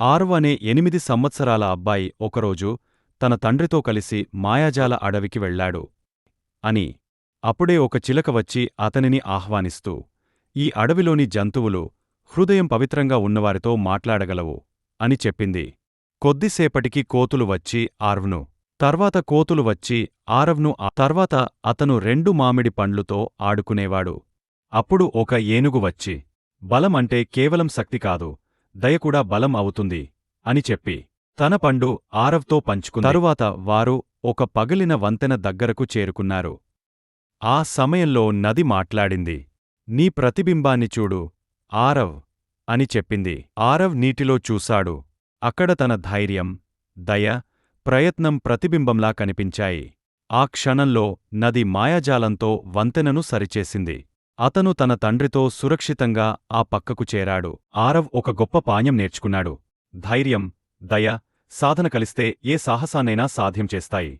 ఆరవ్ అనే 8 సంవత్సరాల అబ్బాయి ఒకరోజు తన తండ్రితో కలిసి మాయాజాల అడవికి వెళ్లాడు అని. అప్పుడే ఒక చిలక వచ్చి అతనిని ఆహ్వానిస్తూ, ఈ అడవిలోని జంతువులు హృదయం పవిత్రంగా ఉన్నవారితో మాట్లాడగలవు అని చెప్పింది. కొద్దిసేపటికి కోతులు వచ్చి ఆరవ్ను, తర్వాత కోతులు వచ్చి ఆరవ్ను, తర్వాత అతను 2 మామిడి పండ్లుతో ఆడుకునేవాడు. అప్పుడు ఒక ఏనుగు వచ్చి, బలం అంటే కేవలం శక్తి కాదు, దయ కూడా బలం అవుతుంది అని చెప్పి తన పండు ఆరవ్తో పంచుకుంది. తరువాత వారు ఒక పగిలిన వంతెన దగ్గరకు చేరుకున్నారు. ఆ సమయంలో నది మాట్లాడింది. నీ ప్రతిబింబాన్ని చూడు, ఆరవ్ అని చెప్పింది. ఆరవ్ నీటిలో చూశాడు. అక్కడ తన ధైర్యం, దయ, ప్రయత్నం ప్రతిబింబంలా కనిపించాయి. ఆ క్షణంలో నది మాయాజాలంతో వంతెనను సరిచేసింది. అతను తన తండ్రితో సురక్షితంగా ఆ పక్కకు చేరాడు. ఆరవ్ ఒక గొప్ప పాఠం నేర్చుకున్నాడు. ధైర్యం, దయ, సాధన కలిస్తే ఏ సాహసాన్నైనా సాధ్యం చేస్తాయి.